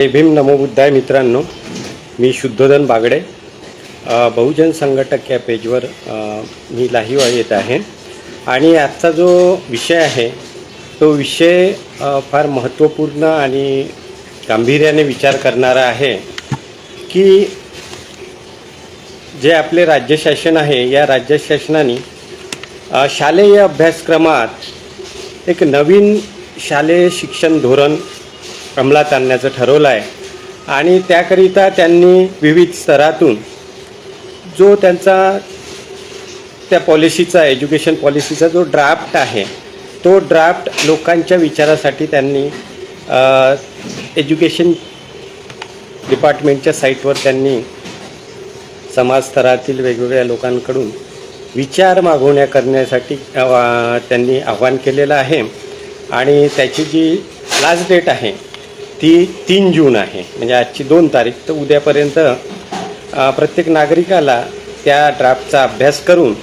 जय भीम नमो बुद्धाय मित्रांनो, मी शुद्धोधन बागडे बहुजन संघटक या पेजवर मी लाईव्ह येत आहे आणि आजचा जो विषय आहे तो विषय फार महत्त्वपूर्ण आणि गांभीर्याने विचार करणारा आहे की जे आपले राज्य शासन आहे या राज्य शासनाने शालेय अभ्यासक्रमात एक नवीन शालेय शिक्षण धोरण अंमलात आणण्याचं ठरवलं आहे आणि त्याकरिता त्यांनी विविध स्तरातून जो त्यांचा त्या पॉलिसीचा एज्युकेशन पॉलिसीचा जो ड्राफ्ट आहे तो ड्राफ्ट लोकांच्या विचारासाठी त्यांनी एज्युकेशन डिपार्टमेंटच्या साईटवर त्यांनी समाज स्तरातील वेगवेगळ्या लोकांकडून विचार मागवण्या करण्यासाठी त्यांनी आवाहन केलेलं आहे आणि त्याची जी लास्ट डेट आहे ती 3 जून आहे. म्हणजे आजची 2 तारीख. तर उद्यापर्यंत प्रत्येक नागरिकाला त्या ड्राफ्टचा अभ्यास करून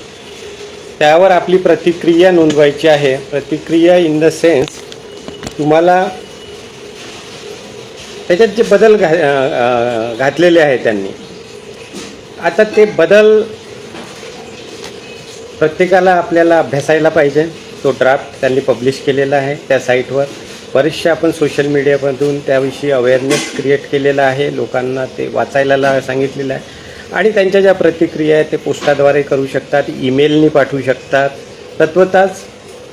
त्यावर आपली प्रतिक्रिया नोंदवायची आहे. प्रतिक्रिया इन द सेन्स तुम्हाला त्याच्यात जे बदल घातलेले आहे त्यांनी, आता ते बदल प्रत्येकाला आपल्याला अभ्यासायला पाहिजे. तो ड्राफ्ट त्यांनी पब्लिश केलेला आहे त्या साईटवर. बरेचसे आपण सोशल मीडियामधून त्याविषयी अवेअरनेस क्रिएट केलेला आहे, लोकांना ते वाचायला सांगितलेलं आहे आणि त्यांच्या ज्या प्रतिक्रिया आहेत ते पोस्टाद्वारे करू शकतात, ईमेलनी पाठवू शकतात. तत्वतःच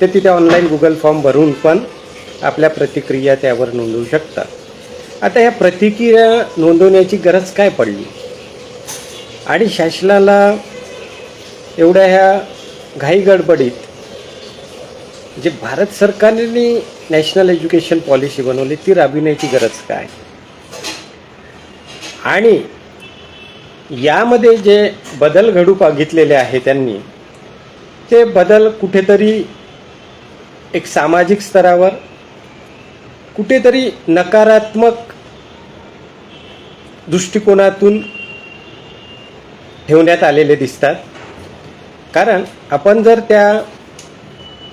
ते तिथे ऑनलाईन गुगल फॉर्म भरून पण आपल्या प्रतिक्रिया त्यावर नोंदवू शकतात. आता ह्या प्रतिक्रिया नोंदवण्याची गरज काय पडली आणि शासनाला एवढ्या ह्या घाई गडबडीत जे भारत सरकारने नॅशनल एज्युकेशन पॉलिसी बनवली ती राबविण्याची गरज काय आणि यामध्ये जे बदल घडू बघितलेले आहे त्यांनी, ते बदल कुठेतरी एक सामाजिक स्तरावर कुठेतरी नकारात्मक दृष्टिकोनातून ठेवण्यात आलेले दिसतात. कारण आपण जर त्या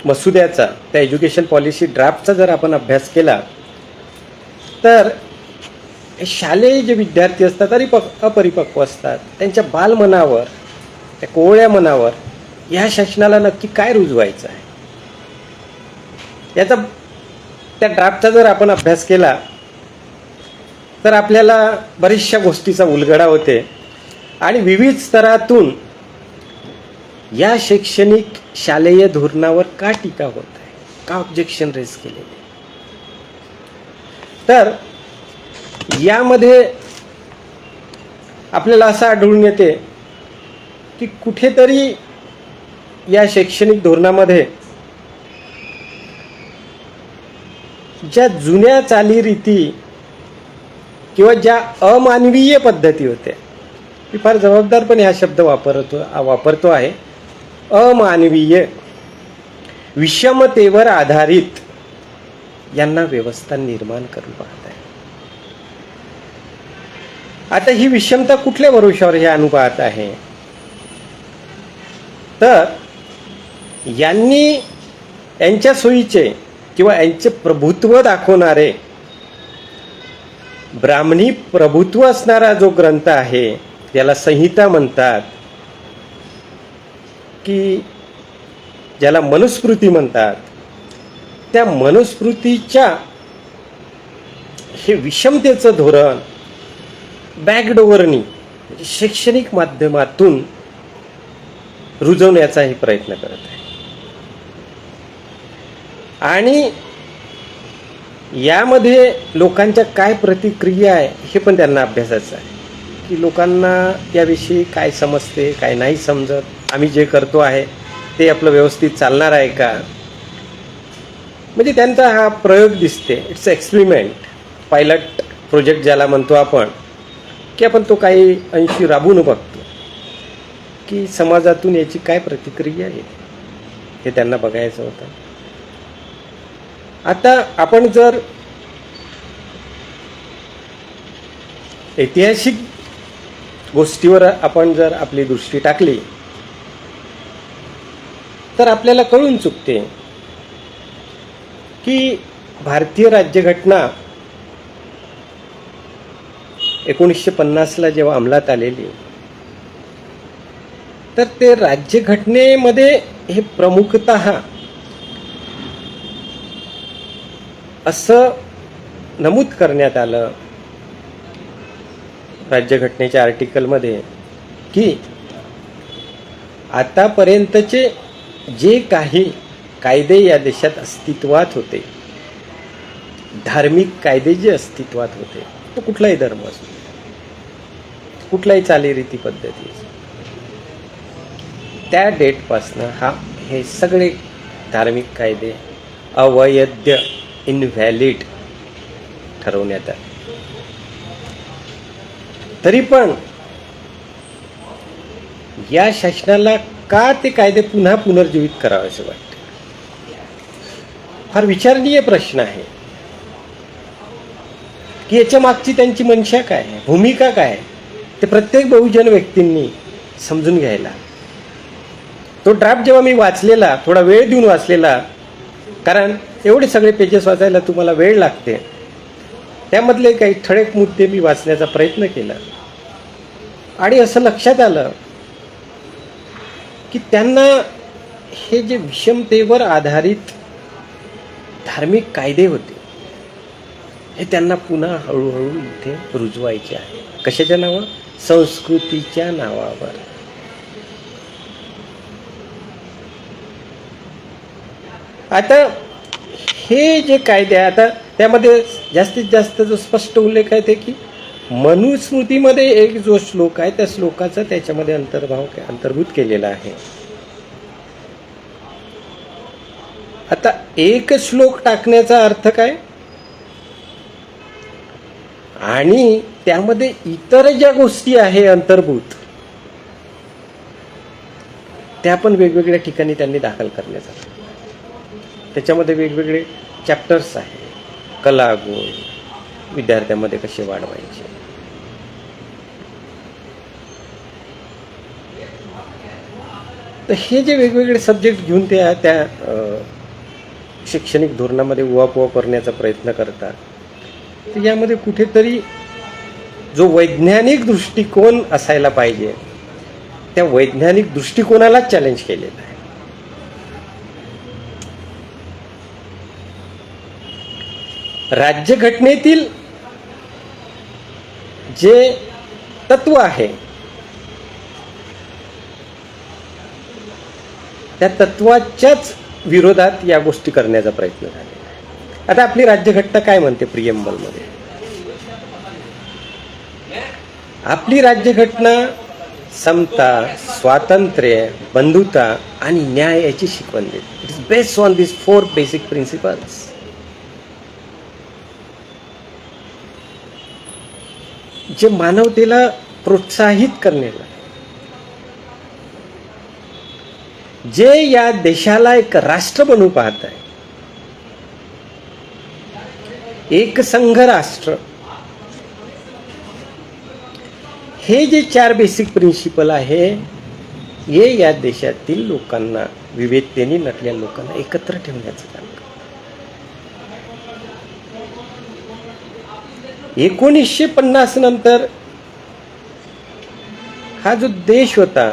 मसुद्याचा, त्या एज्युकेशन पॉलिसी ड्राफ्टचा जर आपण अभ्यास केला तर शालेय जे विद्यार्थी असतात तरी अपरिपक्व असतात, त्यांच्या बालमनावर, त्या कोवळ्या मनावर ह्या शासनाला नक्की काय रुजवायचं आहे याचा त्या ड्राफ्टचा जर आपण अभ्यास केला तर आपल्याला बऱ्याचशा गोष्टीचा उलगडा होते आणि विविध स्तरातून या शैक्षणिक शालेय धोरणावर का टीका होत आहे, का ऑब्जेक्शन रेज केलेले. तर यामध्ये आपल्याला असं आढळून येते की कुठेतरी या शैक्षणिक धोरणामध्ये ज्या जुन्या चालीरीती किंवा ज्या अमानवीय पद्धती होत्या, मी फार जबाबदारपणे हा शब्द वापरतो आहे, अमानवीय, विषमतेवर आधारित यांना व्यवस्था निर्माण करून पाहत आहे. आता ही विषमता कुठल्या भरोशावर हे आणू पाहत आहे, तर यांनी यांच्या सोयीचे किंवा यांचे प्रभुत्व दाखवणारे ब्राह्मणी प्रभुत्व असणारा जो ग्रंथ आहे त्याला संहिता म्हणतात, की ज्याला मनुस्मृती म्हणतात, त्या मनुस्मृतीच्या हे विषमतेचं धोरण बॅकडोअरनी शैक्षणिक माध्यमातून रुजवण्याचाही प्रयत्न करत आहे. आणि यामध्ये लोकांच्या काय प्रतिक्रिया आहे हे पण त्यांना अभ्यासाचं आहे, की लोकांना याविषयी काय समजते, काय नाही समजत, आम्ही जे करतो आहे ते आपलं व्यवस्थित चालणार आहे का. म्हणजे त्यांचा हा प्रयोग दिसते, इट्स एक्सपेरिमेंट, पायलट प्रोजेक्ट ज्याला म्हणतो आपण, की आपण तो काही अंशी राबवून बघतो की समाजातून याची काय प्रतिक्रिया आहे हे त्यांना बघायचं होतं. आता आपण जर ऐतिहासिक गोष्टीवर आपण जर आपली दृष्टी टाकली तर आपल्याला कळून चुकते की भारतीय राज्यघटना 1950ला जेव्हा अंमलात आलेली, तर ते राज्यघटनेमध्ये हे प्रमुखतः असं नमूद करण्यात आलं राज्यघटनेच्या आर्टिकलमध्ये की आतापर्यंतचे जे काही कायदे या देशात अस्तित्वात होते, धार्मिक कायदे जे अस्तित्वात होते, तो कुठलाही धर्म असो, कुठलाही चालीरीती पद्धती, त्या डेटपासनं हे सगळे धार्मिक कायदे अवैध, इनव्हॅलिड ठरवण्यात आले. तरी पण या शासनाला का ते कायदे पुन्हा पुनर्जीवित करावे असे वाटते? फार विचारणीय प्रश्न आहे की याच्या मागची त्यांची मनशा काय आहे, भूमिका काय आहे, ते प्रत्येक बहुजन व्यक्तींनी समजून घ्यायला. तो ड्राफ्ट जेव्हा मी वाचलेला, थोडा वेळ देऊन वाचलेला, कारण एवढे सगळे पेजेस वाचायला तुम्हाला वेळ लागते, त्यामधले काही ठळक मुद्दे मी वाचण्याचा प्रयत्न केला आणि असं लक्षात आलं की त्यांना हे जे विषमतेवर आधारित धार्मिक कायदे होते, हे त्यांना पुन्हा हळूहळू इथे रुजवायचे आहे. कशाच्या नावावर? संस्कृतीच्या नावावर. आता हे जे कायदे आहे, आता त्यामध्ये जास्तीत जास्त जो स्पष्ट उल्लेख आहे ते की मनुस्मृतीमध्ये एक जो श्लोक आहे, त्या श्लोकाचा त्याच्यामध्ये अंतर्भूत केलेला आहे. आता एक श्लोक टाकण्याचा अर्थ काय, आणि त्यामध्ये इतर ज्या गोष्टी आहे अंतर्भूत, त्या पण वेगवेगळ्या ठिकाणी त्यांनी दाखल करण्याचा. त्याच्यामध्ये वेगवेगळे चॅप्टर्स आहे, कला गुण विद्यार्थ्यांमध्ये कसे वाढवायचे, तर हे जे वेगवेगळे सब्जेक्ट घेऊन त्या शैक्षणिक धोरणामध्ये उहापोह करण्याचा प्रयत्न करतात, तर यामध्ये कुठेतरी जो वैज्ञानिक दृष्टिकोन असायला पाहिजे, त्या वैज्ञानिक दृष्टिकोनालाच चॅलेंज केलेलं आहे. राज्यघटनेतील जे तत्व आहे, त्या तत्वाच्याच विरोधात या गोष्टी करण्याचा प्रयत्न झालेला आहे. आता आपली राज्यघटना काय म्हणते प्रिएम्बल मध्ये? आपली राज्यघटना समता, स्वातंत्र्य, बंधुता आणि न्याय याची शिकवण देते. It is based on this 4 basic principles. जे मानवतेला प्रोत्साहित करण्याला, जे या देशाला एक राष्ट्र बनवू पाहत आहे, एक संघ राष्ट्र, हे जे 4 बेसिक प्रिन्सिपल आहे, हे या देशातील लोकांना, विविधतेने नटलेल्या लोकांना एकत्र ठेवण्याचं काम करतं. 1950 नंतर हा जो देश होता,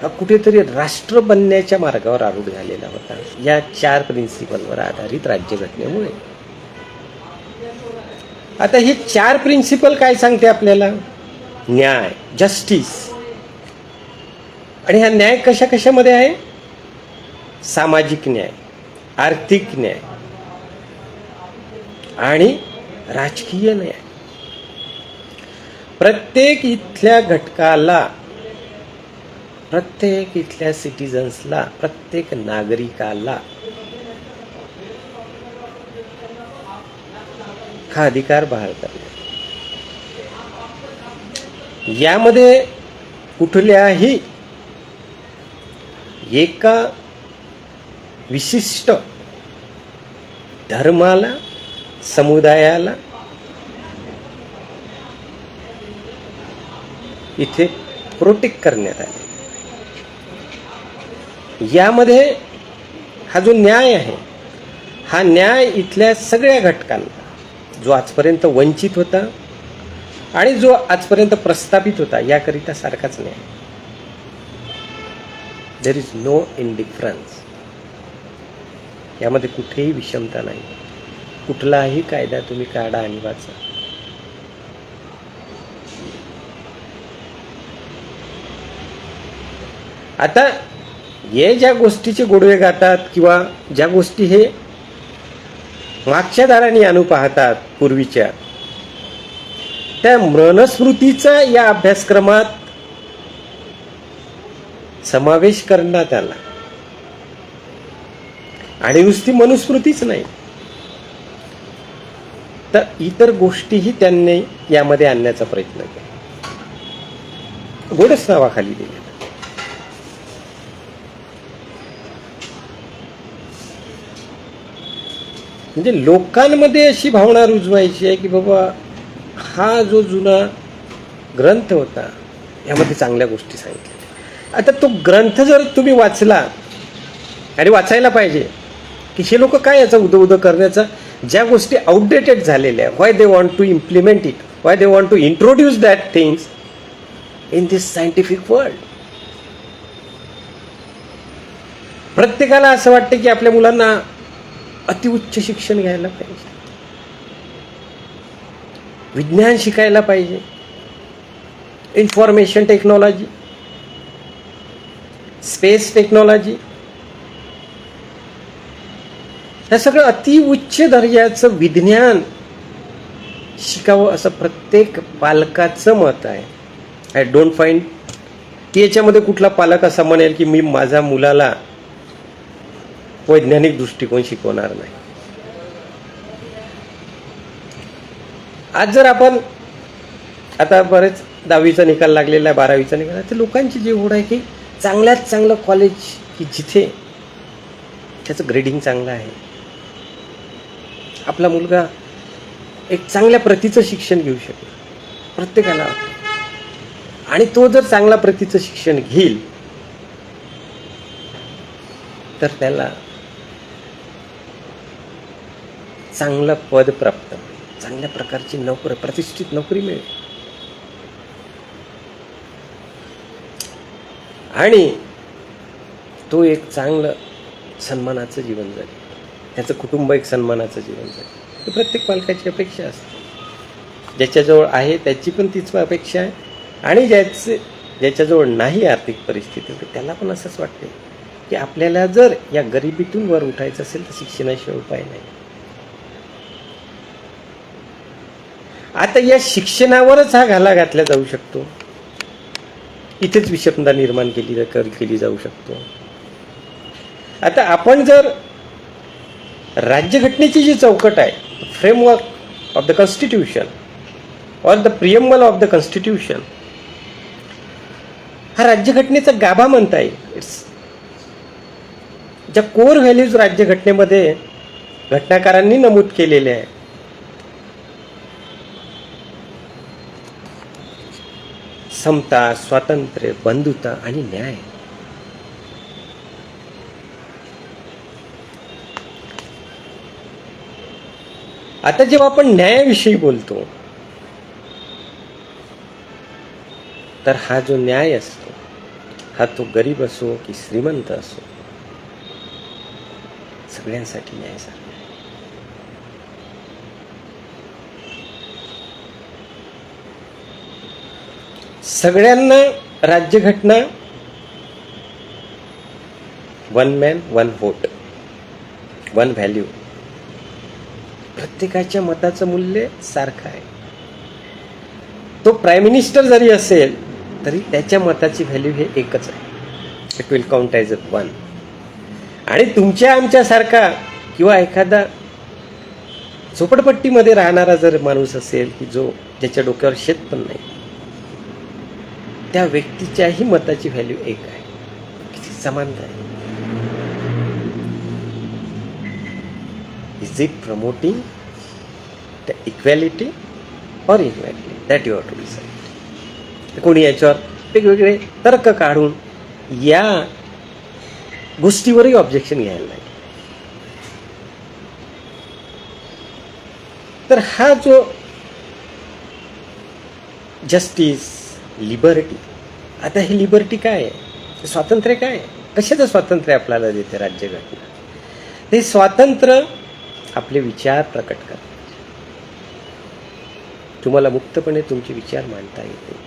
हा कुठेतरी राष्ट्र बनण्याच्या मार्गावर आरूढ झालेला होता, या 4 प्रिन्सिपलवर आधारित राज्यघटनेमुळे. आता हे 4 प्रिन्सिपल काय सांगते आपल्याला? न्याय, जस्टिस. आणि हा न्याय कशा कशामध्ये आहे? सामाजिक न्याय, आर्थिक न्याय आणि राजकीय न्याय. प्रत्येक इथल्या घटकाला, प्रत्येक इथल्या सिटिझन्सला, प्रत्येक नागरिकाला हा अधिकार बहाल करणे. यामध्ये कुठल्याही एका विशिष्ट धर्माला, समुदायाला इथे प्रोटेक्ट करण्यात आले. यामध्ये हा जो न्याय आहे, हा न्याय इथल्या सगळ्या घटकांना, जो आजपर्यंत वंचित होता, आणि जो आजपर्यंत प्रस्थापित होता याकरिता सारखाच न्याय. There is no indifference. यामध्ये कुठेही विषमता नाही. कुठलाही कायदा तुम्ही काढा आणि वाचा. आता हे ज्या गोष्टीचे गोडवे गातात किंवा ज्या गोष्टी हे मागच्या दाराने आणू पाहतात पूर्वीच्या, त्या मनुस्मृतीचा या अभ्यासक्रमात समावेश करण्यात आला. आणि नुसती मनुस्मृतीच नाही तर इतर गोष्टीही त्यांनी यामध्ये आणण्याचा प्रयत्न केला. गोडच नावाखाली दिले. म्हणजे लोकांमध्ये अशी भावना रुजवायची आहे की बाबा हा जो जुना ग्रंथ होता यामध्ये चांगल्या गोष्टी सांगितल्या. आता तो ग्रंथ जर तुम्ही वाचला आणि वाचायला पाहिजे की हे लोक काय याचा उद करण्याचा, ज्या गोष्टी आउटडेटेड झालेल्या, why they want to implement it, why they want to introduce that things in this scientific world. प्रत्येकाला असं वाटतं की आपल्या मुलांना अतिउच्च शिक्षण घ्यायला पाहिजे, विज्ञान शिकायला पाहिजे, इन्फॉर्मेशन टेक्नॉलॉजी, स्पेस टेक्नॉलॉजी, हे सगळं अतिउच्च दर्जाचं विज्ञान शिकावं असं प्रत्येक पालकाचं मत आहे. आय डोंट फाइंड की याच्यामध्ये कुठला पालक असा म्हणेल की मी माझ्या मुलाला वैज्ञानिक दृष्टिकोन शिकवणार नाही. आज जर आपण आता बरेच 10वीचा निकाल लागलेला आहे, 12वीचा निकाल, तर लोकांची जी ओढ आहे की चांगल्यात चांगलं कॉलेज की जिथे त्याचं ग्रेडिंग चांगलं आहे, आपला मुलगा एक चांगल्या प्रतीचं शिक्षण घेऊ शकेल, प्रत्येकाला वाटतं. आणि तो जर चांगल्या प्रतीचं शिक्षण घेईल तर त्याला चांगलं पद प्राप्त होईल, चांगल्या प्रकारची नोकरी, प्रतिष्ठित नोकरी मिळेल आणि तो एक चांगलं सन्मानाचं जीवन जगेल, त्याचं कुटुंब एक सन्मानाचं जीवन जगेल. ही प्रत्येक पालकाची अपेक्षा असते. ज्याच्याजवळ आहे त्याची पण तीच अपेक्षा आहे आणि ज्याच्याजवळ नाही आर्थिक परिस्थिती त्याला पण असंच वाटते की आपल्याला जर या गरिबीतून वर उठायचं असेल तर शिक्षणाशिवाय उपाय नाही. आता या शिक्षणावरच हा घाला घातला जाऊ शकतो, इथेच विषमता निर्माण केली जाऊ शकतो. आता आपण जर राज्यघटनेची जी चौकट आहे, फ्रेमवर्क ऑफ द कॉन्स्टिट्यूशन और the preamble of the constitution, हा राज्यघटनेचा गाभा म्हणता येईल. ज्या कोर व्हॅल्यूज राज्यघटनेमध्ये घटनाकारांनी नमूद केलेले आहे, समता, स्वातंत्र्य, बंधुता आणि न्याय. आता जेव्हा आपण न्यायाविषयी बोलतो तर हा जो न्याय असतो हा तो गरीब असो की श्रीमंत असो, सगळ्यांसाठी न्याय सारखा. सगळ्यांना राज्यघटना one man one vote, one value, प्रत्येकाच्या मताचं मूल्य सारखं आहे. तो प्राईम मिनिस्टर जरी असेल तरी त्याच्या मताची व्हॅल्यू हे एकच आहे. It will count as a one. आणि तुमच्या आमच्यासारखा किंवा एखादा झोपडपट्टीमध्ये राहणारा जर माणूस असेल की ज्याच्या डोक्यावर शेत पण नाही, त्या व्यक्तीच्याही मताची व्हॅल्यू एक आहे. किती समानता आहे. Is it promoting the equality और inequality, that you have to decide. कोणी याच्यावर वेगवेगळे तर्क काढून या गोष्टीवरही ऑब्जेक्शन घ्यायला लागेल. तर हा जो जस्टिस, लिबर्टी. आता हे लिबर्टी काय आहे, स्वातंत्र्य काय आहे, कशाचं स्वातंत्र्य आपल्याला देते राज्यघटना? ते स्वातंत्र्य आपले विचार प्रकट करते. तुम्हाला मुक्तपणे तुमचे विचार मांडता येते.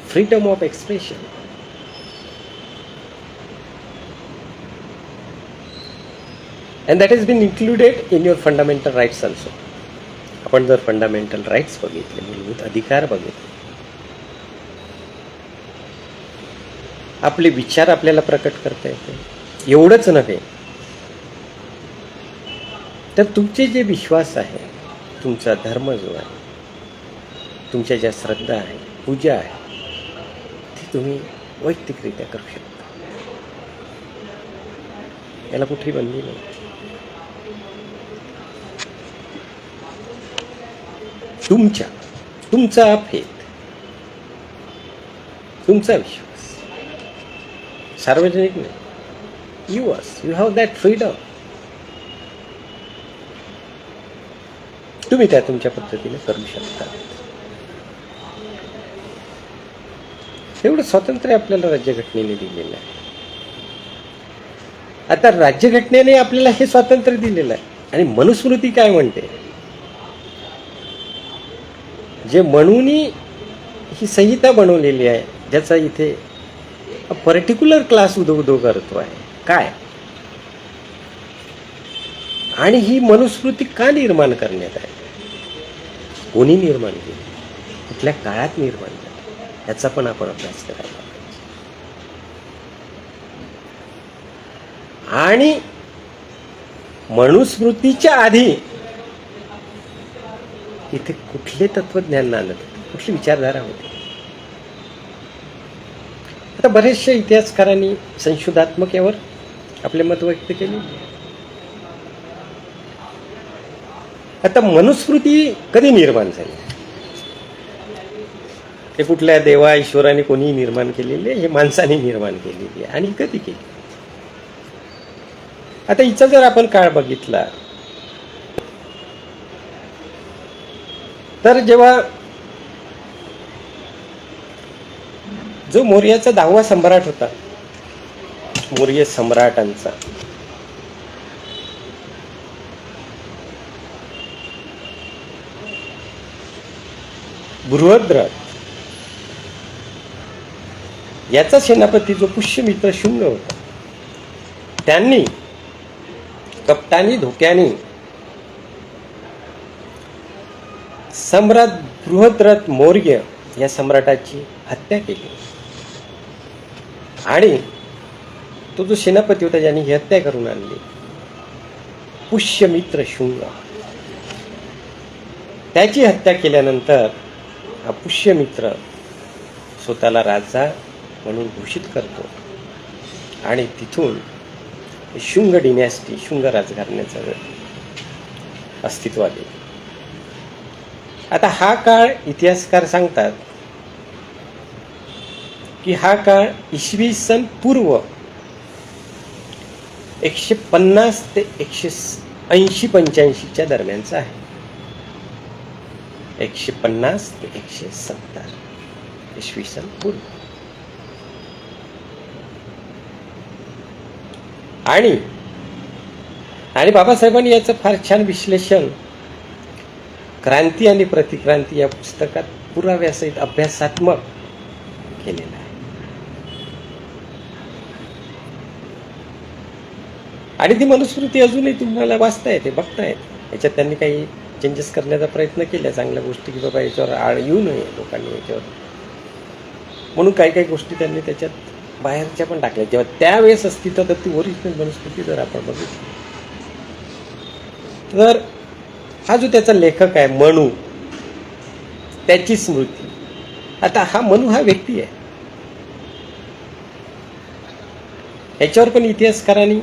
Freedom of expression. And that is been included in your fundamental rights also. आपण जर फंडामेंटल राईट्स बघितले, मूलभूत अधिकार बघितले, आपले विचार आपल्याला प्रकट करता येते. एवढंच नव्हे तर तुमचे जे विश्वास आहे, तुमचा धर्म जो आहे, तुमच्या ज्या श्रद्धा आहे, पूजा आहे, ती तुम्ही वैयक्तिकरित्या करू शकता. याला कुठेही बंदी नाही. तुमचा फेथ, तुमचा विश्वास, सार्वजनिक नाही. You have that freedom. तुम्ही त्या तुमच्या पद्धतीने करू शकता. एवढं स्वातंत्र्य आपल्याला राज्यघटनेने दिलेलं आहे. आता राज्यघटनेने आपल्याला हे स्वातंत्र्य दिलेलं आहे. आणि मनुस्मृती काय म्हणते, जे म्हणून ही संहिता बनवलेली आहे, ज्याचा इथे पर्टिक्युलर क्लास उदो करतो आहे काय, आणि ही मनुस्मृती का निर्माण करण्यात आहे, कोणी निर्माण केली, कुठल्या काळात निर्माण झाली, याचा पण आपण अभ्यास करायला पाहिजे. आणि मनुस्मृतीच्या आधी इथे कुठले तत्वज्ञान आलं, कुठली विचारधारा होती. आता बरेचशा इतिहासकारांनी संशोधात्मक यावर आपले मत व्यक्त केले. आता मनुस्मृती कधी निर्माण झाली, हे कुठल्या देवा ईश्वराने कोणी निर्माण केलेले, हे माणसाने निर्माण केलेली आहे. आणि कधी केली? आता हिचा जर आपण काळ बघितला तर जेव्हा जो मौर्याचा 10वा सम्राट होता, मौर्य सम्राटांचा, बृहद्रथ, याचा सेनापती जो पुष्यमित्र शुंग होता, त्यांनी कपटानी धोक्याने सम्राट बृहद्रथ मौर्य या सम्राटाची हत्या केली. आणि तो जो सेनापती होता ज्यांनी ही हत्या करून आणली, पुष्यमित्र शुंग, त्याची हत्या केल्यानंतर हा पुष्यमित्र स्वतःला राजा म्हणून घोषित करतो. आणि तिथून शुंग डिनॅस्टी, शुंग राजघराण्याचं अस्तित्वात येते. आता हा काळ इतिहासकार सांगतात की हा काळ इसवी सन पूर्व 150 ते 180-85 दरम्यानचा आहे. 150 ते 170 इसवी सन पूर्व. आणि बाबासाहेबांनी याचं फार छान विश्लेषण क्रांती आणि प्रतिक्रांती या पुस्तकात पुराव्यासहित अभ्यासात्मक केलेलं आहे. आणि ती मनुस्मृती अजूनही तुम्हाला वाचता येते, बघता येते. याच्यात त्यांनी काही चेंजेस करण्याचा प्रयत्न केला, चांगल्या गोष्टी, की बाबा याच्यावर आळ येऊ नये लोकांनी याच्यावर, म्हणून काही काही गोष्टी त्यांनी त्याच्यात बाहेरच्या पण टाकल्या. जेव्हा त्यावेळेस अस्तित्वात तर ती ओरिजिनल मनुस्मृती जर आपण बघितली तर हा जो त्याचा लेखक आहे मनू, त्याची स्मृती. आता हा मनू हा व्यक्ती आहे, याच्यावर पण इतिहासकारांनी,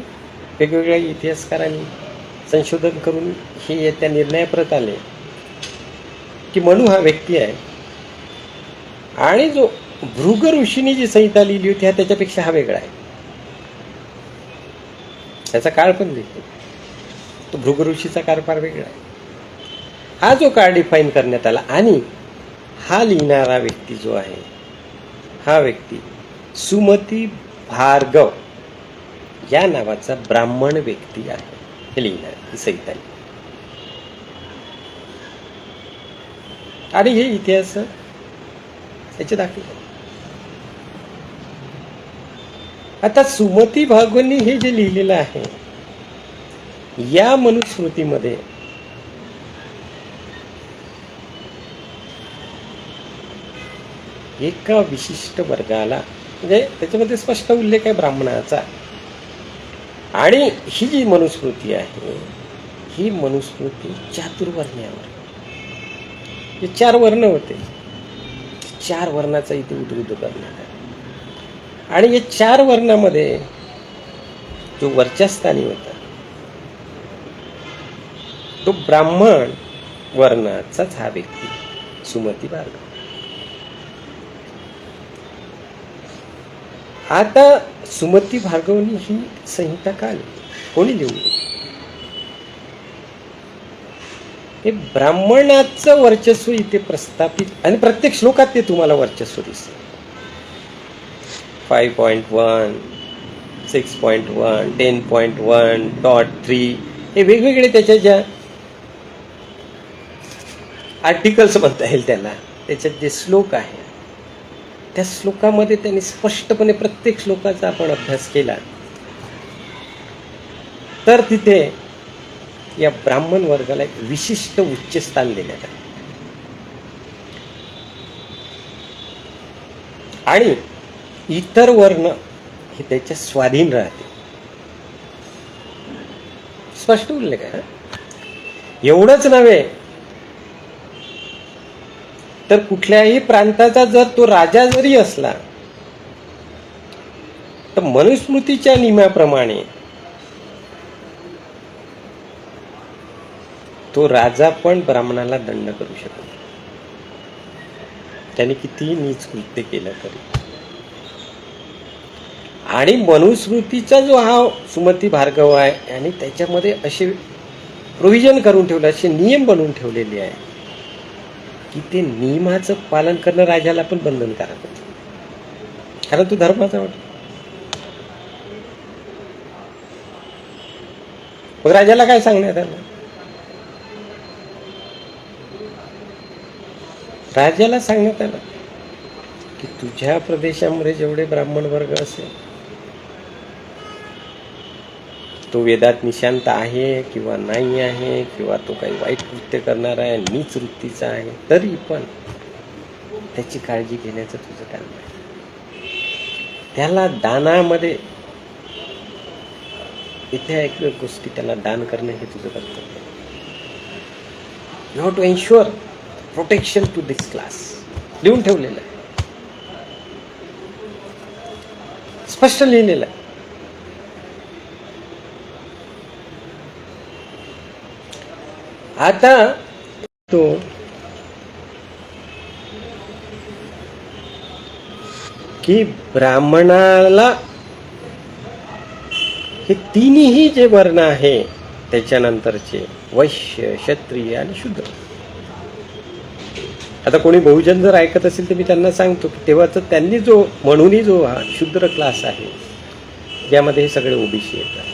वेगवेगळ्या इतिहासकारांनी संशोधन करून हे त्या निर्णयापर्यंत आले की मनू हा व्यक्ती आहे. आणि जो भृग ऋषींनी जी संहिता लिहिली होती त्याच्यापेक्षा हा वेगळा आहे. त्याचा काळ पण देखील, तो भृग ऋषीचा काळ फार वेगळा आहे. हा जो काळ डिफाईन करण्यात आला. आणि हा लिहिणारा व्यक्ती जो आहे, हा व्यक्ती सुमती भार्गव या नावाचा ब्राह्मण व्यक्ती आहे. हे लिहिणार ही संहिता. आणि हे इतिहास त्याचे दाखले. आता सुमती भार्गवनी हे जे लिहिलेलं आहे, या मनुस्मृतीमध्ये एका विशिष्ट वर्गाला, म्हणजे त्याच्यामध्ये स्पष्ट उल्लेख आहे ब्राह्मणाचा. आणि ही जी मनुस्मृती आहे, ही मनुस्मृती चातुर्वर्ण्यावर, जे 4 वर्ण होते, 4 वर्णाचा इथे उद्बुद्ध करण्यात आहे. आणि या 4 वर्णामध्ये जो वरच्या स्थानी होता तो ब्राह्मण वर्णाचाच हा व्यक्ती सुमती भार्गव. आता सुमती भार्गवनी ही संहिता का लिहिली, कोणी लिहिली? हे ब्राह्मणाचं वर्चस्व इथे प्रस्थापित, आणि प्रत्येक श्लोकात ते तुम्हाला वर्चस्व दिसतं. 5.1, 6.1, 10.1.3 हे वेगवेगळे त्याच्या ज्या आर्टिकल्स म्हणता येईल त्याला, त्याच्यात जे श्लोक आहे, त्या श्लोकामध्ये त्यांनी स्पष्टपणे प्रत्येक श्लोकाचा आपण अभ्यास केला तर तिथे या ब्राह्मण वर्गाला एक विशिष्ट उच्च स्थान देण्यात आहे. आणि इतर वर्ण हे त्याच्या स्वाधीन राहते. स्पष्ट उल्लेख आहे. एवढंच नव्हे तर कुठल्याही प्रांताचा जर तो राजा जरी असला तर मनुस्मृतीच्या नियमाप्रमाणे तो राजा पण ब्राह्मणाला दंड करू शकतो, त्याने कितीही नीच कृत्य केलं तरी. आणि मनुस्मृतीचा जो हा सुमती भार्गव आहे, आणि त्याच्यामध्ये असे प्रोव्हिजन करून ठेवले, असे नियम बनवून ठेवलेले आहे की ते नियमाचं पालन करणं राजाला पण बंधनकारक होतं, कारण तो धर्माचा वाटतो. मग राजाला काय सांगण्यात आलं? राजाला सांगण्यात आलं की तुझ्या प्रदेशामध्ये जेवढे ब्राह्मण वर्ग असेल, तो वेदात निशांत आहे किंवा नाही आहे, किंवा तो काही वाईट कृत्य करणार आहे, नीच वृत्तीचा आहे, तरी पण त्याची काळजी घेण्याचं तुझं काम आहे. त्याला दानामध्ये, इथे एक गोष्टी, त्याला दान करणं हे तुझं कर्तव्य. You have to ensure protection to this class. लिहून ठेवलेलं आहे, स्पष्ट लिहिलेलं आहे. आता तो की ब्राह्मणाला हे तिन्ही जे वर्ण आहे त्याच्यानंतरचे वैश्य, क्षत्रिय आणि शूद्र. आता कोणी बहुजन जर ऐकत असेल तर मी त्यांना सांगतो की तेव्हाच त्यांनी जो म्हणूनही जो हा शूद्र क्लास आहे, ज्यामध्ये हे सगळे ओबीसी येतात.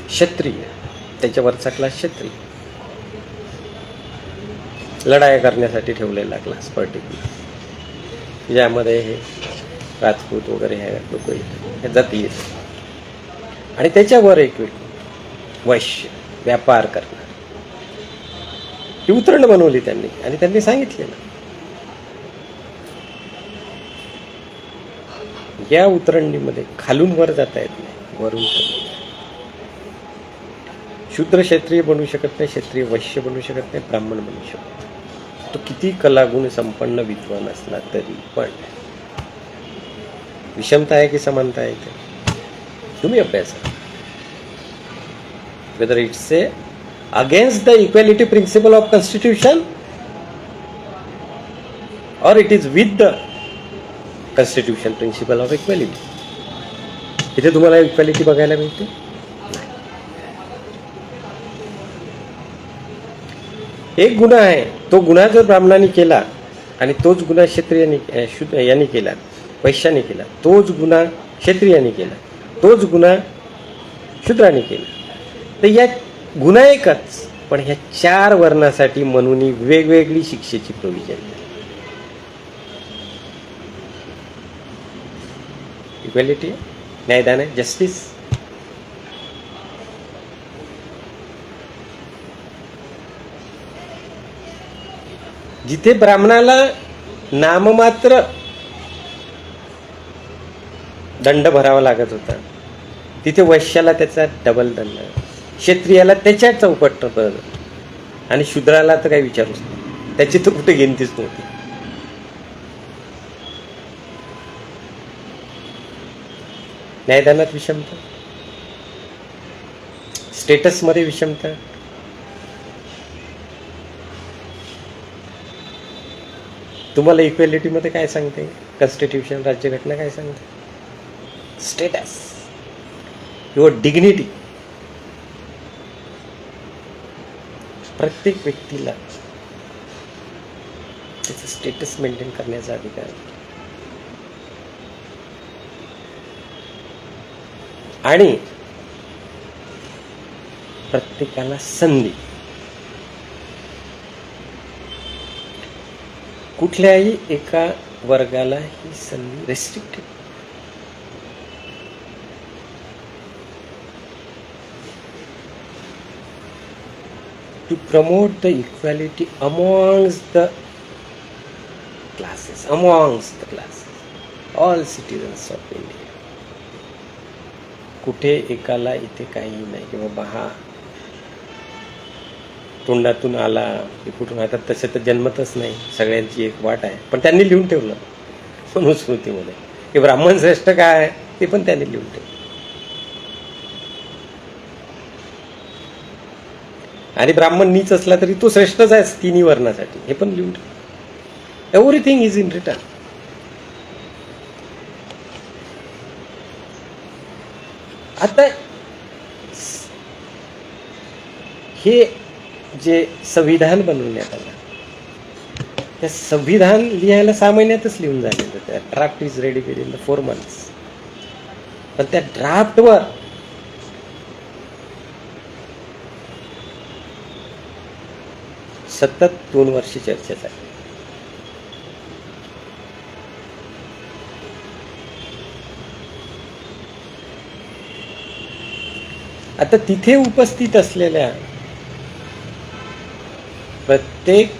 क्षत्रिय, त्याच्यावरचा क्लास क्षत्रिय, लढाया करण्यासाठी ठेवलेला क्लास पर्टिक्युलर, ज्यामध्ये हे राजपूत वगैरे हे लोक येतात, हे जाती येतात. आणि त्याच्यावर एक वैश्य, व्यापार करणार, ही उतरण बनवली त्यांनी. आणि त्यांनी सांगितलेलं या उतरणीमध्ये खालून वर जाता येत नाही, वरून खालून. शूद्र क्षत्रिय बनू शकत नाही, क्षत्रिय वैश्य बनू शकत नाही, ब्राह्मण बनू शकत नाही. तो किती कलागुण संपन्न विद्वान असला तरी पण विषमता आहे की समानता आहे ते तुम्ही अभ्यास करा. whether it's against the equality principle of constitution or it is with the constitution principle of equality. इथे तुम्हाला इक्वॅलिटी बघायला मिळते. एक गुन्हा आहे, तो गुन्हा जर ब्राह्मणाने केला आणि तोच गुन्हा क्षत्रियाने यांनी केला, वैश्याने केला, तोच गुन्हा क्षत्रियाने केला, तोच गुन्हा शूद्राने केला, तर या गुन्हा एकच, पण ह्या 4 वर्णासाठी म्हणून वेगवेगळी शिक्षेची प्रोव्हिजन. इक्वॅलिटी, न्यायदान आहे, जस्टिस. जिथे ब्राह्मणाला नाममात्र दंड भरावा लागत होता, तिथे वैश्याला त्याचा डबल दंड, क्षत्रियाला त्याच्या चौपट, आणि शूद्राला तर काही विचारूच नाही, त्याची तर कुठे गिनतीच नव्हती. न्यायदानात विषमता, स्टेटसमध्ये विषमता, तुम्हाला इक्वेलिटीमध्ये काय सांगते कॉन्स्टिट्यूशन, राज्यघटना काय सांगते? Status, your dignity. प्रत्येक व्यक्तीला त्याचं स्टेटस मेंटेन करण्याचा अधिकार आहे. आणि प्रत्येकाला संधी, कुठल्याही एका वर्गाला ही संधी restricted. To promote the equality amongst the classes, all citizens of India. कुठे एकाला इथे काही नाही की बाबा हा तोंडातून आला की कुठून, आता तसे तर जन्मतच नाही, सगळ्यांची एक वाट आहे, पण त्यांनी लिहून ठेवलं मनुस्मृतीमध्ये की ब्राह्मण श्रेष्ठ काय आहे ते पण त्यांनी लिहून ठेवलं. आणि ब्राह्मण नीच असला तरी तो श्रेष्ठच आहे 3 वर्णासाठी, हे पण लिहून ठेवलं. Everything is in return. आता हे जे संविधान बनवण्यात आलं, त्या संविधान लिहायला 6 महिन्यातच लिहून झालेलं. त्या draft is ready within 4 months. पण त्या ड्राफ्टवर सतत 2 वर्ष चर्चा झाली. आता तिथे उपस्थित असलेल्या प्रत्येक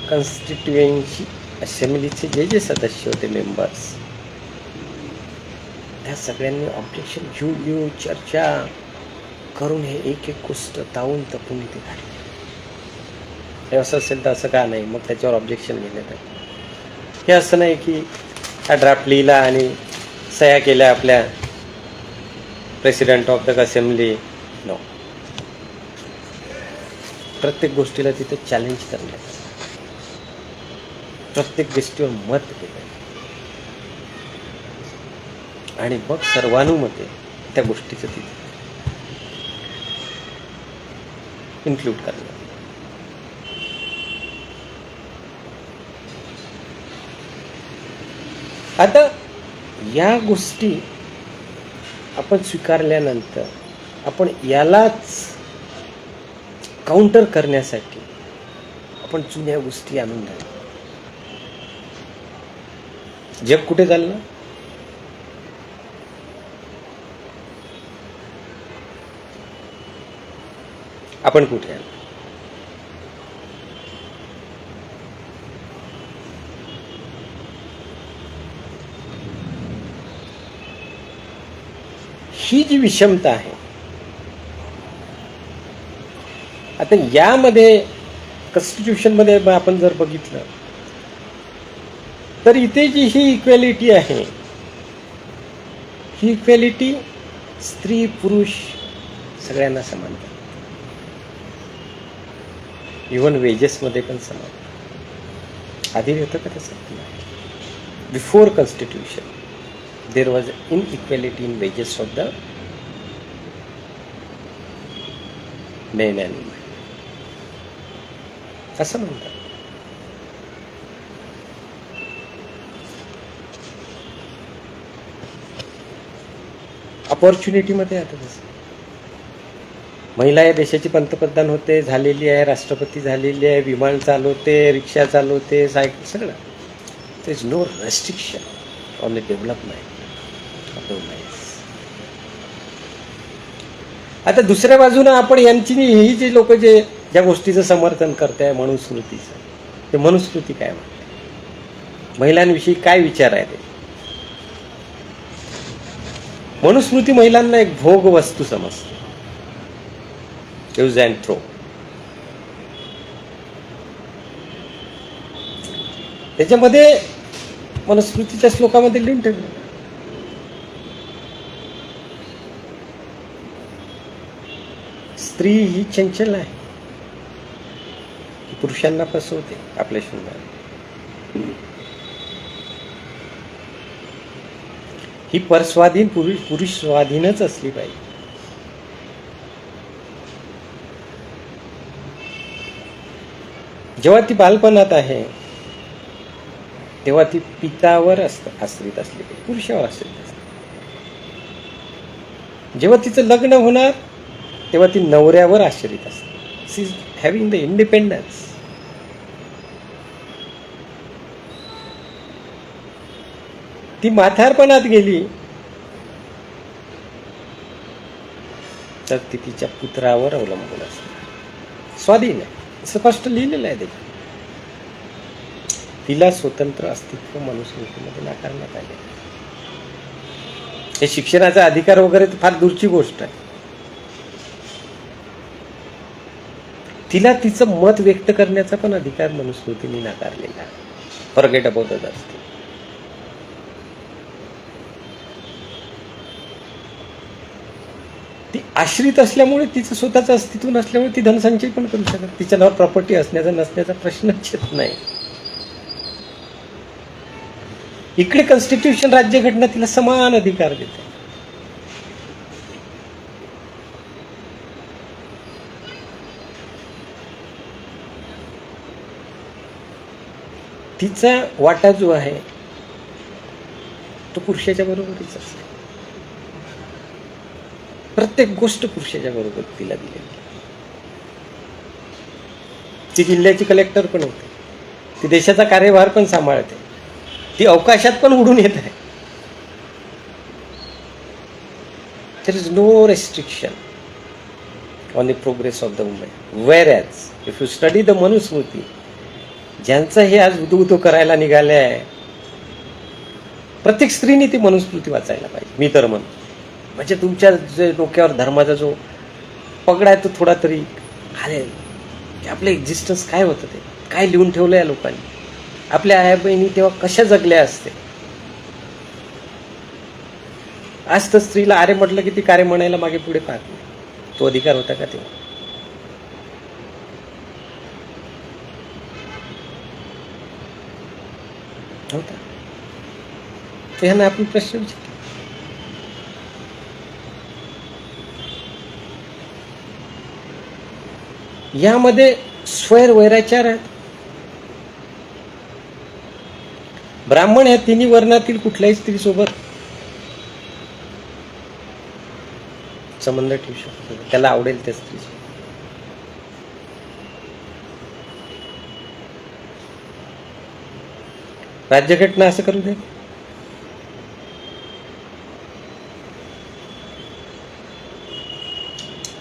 कॉन्स्टिट्युएन्सी असेंब्लीचे जे सदस्य होते, मेंबर्स, त्या सगळ्यांनी ऑब्जेक्शन घेऊन चर्चा करून हे एक गोष्ट तावून तपून इथे काढली. हे असं असेल तर असं का नाही, मग त्याच्यावर ऑब्जेक्शन घेण्यात आलं. हे असं नाही की हा ड्राफ्ट लिहिला आणि सह्या केल्या आपल्या president of the assembly. No, प्रत्येक गोष्टीला तिथे चॅलेंज करण्यात, प्रत्येक गोष्टीवर मत केलं आणि मग सर्वानुमते त्या गोष्टीचं तिथे इन्क्लूड करण्यात. आता या गोष्टी आपण स्वीकारल्यानंतर आपण यालाच काउंटर करण्यासाठी आपण जुन्या गोष्टी आणून राहिलो. जग कुठे चाललं? आपण कुठे आलो? ही जी विषमता आहे, आता यामध्ये कॉन्स्टिट्यूशन मध्ये आपण जर बघितलं तर इथे जी ही इक्वॅलिटी आहे, ही इक्वॅलिटी स्त्री पुरुष सगळ्यांना समान, इव्हन वेजेसमध्ये पण समान. आधी होतं का तसं? Before constitution there was inequality in wages of the men and women. असं म्हणतात. अपॉर्च्युनिटीमध्ये आता तसं महिला या देशाची पंतप्रधान होते, झालेली आहे, राष्ट्रपती झालेली आहे, विमान चालवते, रिक्षा चालवते, सायकल, सगळं. There is no restriction on the development of the women. आता दुसऱ्या बाजूनं आपण यांची ही जी लोक ज्या गोष्टीचं समर्थन करताय मनुस्मृतीचं, ते मनुस्मृती काय म्हणते, महिलांविषयी काय विचार आहे ते? मनुस्मृती महिलांना एक भोग वस्तू समजते, यूज अँड थ्रो. त्याच्यामध्ये मनुस्मृतीच्या श्लोकामध्ये लिहून ठेवलं, स्त्री ही चंचल आहे, पुरुषांना फसवते आपल्या शून्याने. ही परस्वाधीन पुरुष स्वाधीनच असली पाहिजे. जेव्हा ती बालपणात आहे तेव्हा ती पितावर आश्रित असली पाहिजे, पुरुषावर आश्रित असते. जेव्हा तिचं लग्न होणार तेव्हा ती नवऱ्यावर आश्रित असते. शी इज हॅव्हिंग द इंडिपेंडन्स. ती म्हातारपणात गेली तर ती तिच्या पुत्रावर अवलंबून असते. स्वाधीन आहे, स्पष्ट लिहिलेलं आहे त्याच्यात. तिला स्वतंत्र अस्तित्व मनुस्मृतीमध्ये नाकारण्यात आले. हे शिक्षणाचा अधिकार वगैरे फार दूरची गोष्ट आहे. तिला तिचं मत व्यक्त करण्याचा पण अधिकार मनुस्मृतीने नाकारलेला आहे. Forget about others. ती आश्रित असल्यामुळे, तिचं स्वतःचं अस्तित्व नसल्यामुळे ती धनसंचय पण करू शकत. तिच्या नावावर प्रॉपर्टी असण्याचा नसण्याचा प्रश्नच येत नाही. इकडे कॉन्स्टिट्यूशन, राज्यघटना तिला समान अधिकार देते. तिचा वाटा जो आहे तो पुरुषाच्या बरोबरीच असते. प्रत्येक गोष्ट पुरुषाच्या बरोबर तिला दिलेली. ती जिल्ह्याची कलेक्टर पण होते, ती देशाचा कार्यभार पण सांभाळते, ती अवकाशात पण उडून येत आहे. There is no restriction on the progress of the women. Whereas if you study the Manusmriti, ज्यांचं हे आज उदो करायला निघाले आहे, प्रत्येक स्त्रीने ती मनुस्मृती वाचायला पाहिजे. मी तर म्हणतो, म्हणजे तुमच्या जे डोक्यावर धर्माचा जो पगडा आहे तो थोडा तरी हलेल. की आपलं एक्झिस्टन्स काय होतं, ते काय लिहून ठेवलं या लोकांनी, आपल्या आया बहिणी तेव्हा कशा जगल्या असते. आज तर स्त्रीला आरे म्हटलं की ती कार्य म्हणायला मागे पुढे पाहत नाही. तो अधिकार होता का तेव्हा? होता. ह्यांना आपण प्रश्न विचारला. यामध्ये स्वैर वैराचार आहेत. ब्राह्मण या तिन्ही वर्णातील कुठल्याही स्त्रीसोबत संबंध ठेवू शकतो, त्याला आवडेल त्या स्त्रीसोबत. राज्यघटना असं करू दे.